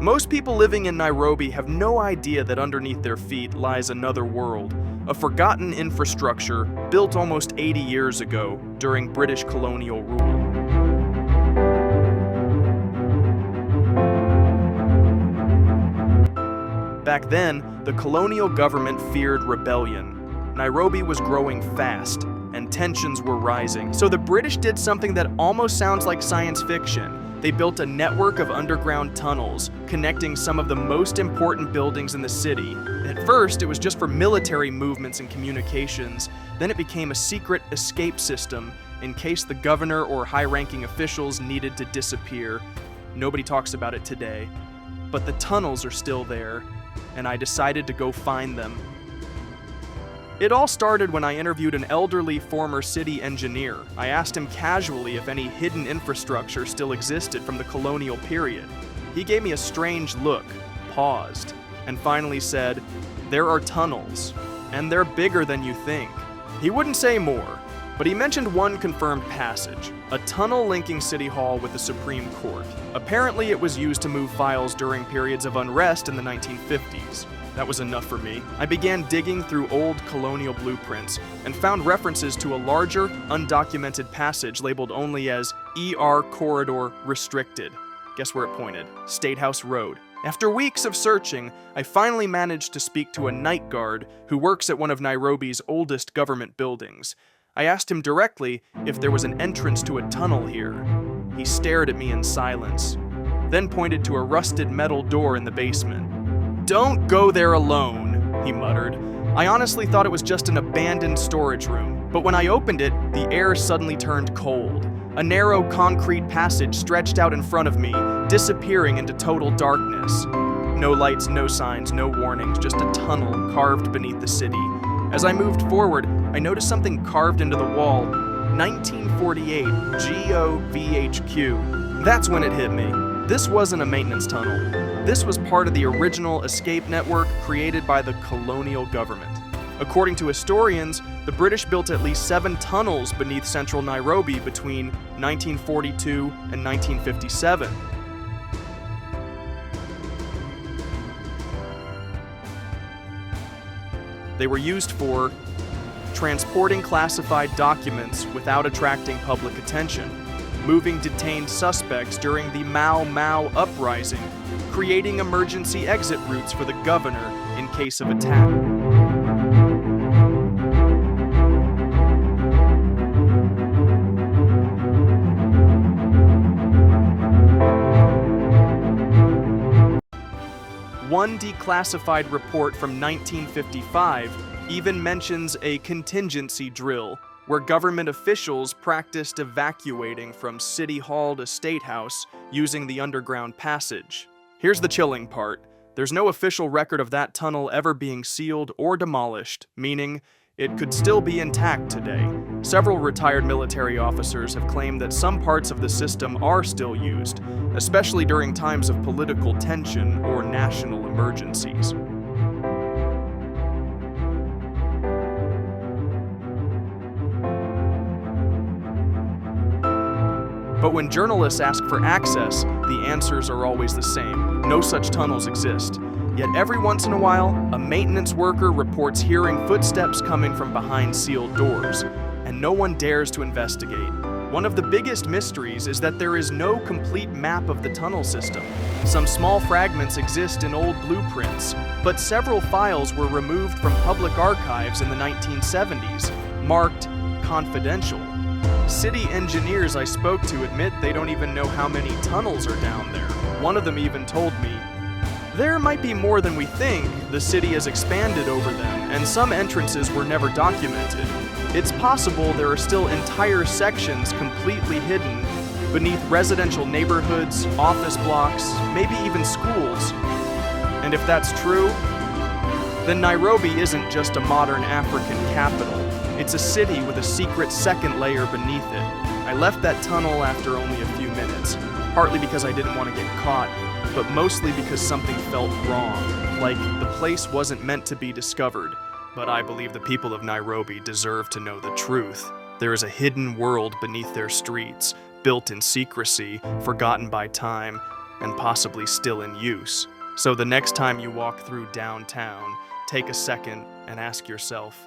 Most people living in Nairobi have no idea that underneath their feet lies another world, a forgotten infrastructure built almost 80 years ago during British colonial rule. Back then, the colonial government feared rebellion. Nairobi was growing fast, and tensions were rising. So the British did something that almost sounds like science fiction. They built a network of underground tunnels, connecting some of the most important buildings in the city. At first, it was just for military movements and communications. Then it became a secret escape system in case the governor or high-ranking officials needed to disappear. Nobody talks about it today. But the tunnels are still there, and I decided to go find them. It all started when I interviewed an elderly former city engineer. I asked him casually if any hidden infrastructure still existed from the colonial period. He gave me a strange look, paused, and finally said, "There are tunnels, and they're bigger than you think." He wouldn't say more, but he mentioned one confirmed passage, a tunnel linking City Hall with the Supreme Court. Apparently it was used to move files during periods of unrest in the 1950s. That was enough for me. I began digging through old colonial blueprints and found references to a larger, undocumented passage labeled only as ER Corridor Restricted. Guess where it pointed? State House Road. After weeks of searching, I finally managed to speak to a night guard who works at one of Nairobi's oldest government buildings. I asked him directly if there was an entrance to a tunnel here. He stared at me in silence, then pointed to a rusted metal door in the basement. "Don't go there alone," he muttered. I honestly thought it was just an abandoned storage room, but when I opened it, the air suddenly turned cold. A narrow concrete passage stretched out in front of me, disappearing into total darkness. No lights, no signs, no warnings, just a tunnel carved beneath the city. As I moved forward, I noticed something carved into the wall. 1948 GOVHQ. That's when it hit me. This wasn't a maintenance tunnel. This was part of the original escape network created by the colonial government. According to historians, the British built at least 7 tunnels beneath central Nairobi between 1942 and 1957. They were used for transporting classified documents without attracting public attention, moving detained suspects during the Mau Mau uprising, creating emergency exit routes for the governor in case of attack. One declassified report from 1955 even mentions a contingency drill, where government officials practiced evacuating from City Hall to State House using the underground passage. Here's the chilling part. There's no official record of that tunnel ever being sealed or demolished, meaning it could still be intact today. Several retired military officers have claimed that some parts of the system are still used, especially during times of political tension or national emergencies. But when journalists ask for access, the answers are always the same. No such tunnels exist. Yet every once in a while, a maintenance worker reports hearing footsteps coming from behind sealed doors, and no one dares to investigate. One of the biggest mysteries is that there is no complete map of the tunnel system. Some small fragments exist in old blueprints, but several files were removed from public archives in the 1970s, marked confidential. City engineers I spoke to admit they don't even know how many tunnels are down there. One of them even told me, "There might be more than we think. The city has expanded over them, and some entrances were never documented. It's possible there are still entire sections completely hidden beneath residential neighborhoods, office blocks, maybe even schools. And if that's true, then Nairobi isn't just a modern African capital. It's a city with a secret second layer beneath it." I left that tunnel after only a few minutes, partly because I didn't want to get caught, but mostly because something felt wrong, like the place wasn't meant to be discovered. But I believe the people of Nairobi deserve to know the truth. There is a hidden world beneath their streets, built in secrecy, forgotten by time, and possibly still in use. So the next time you walk through downtown, take a second and ask yourself,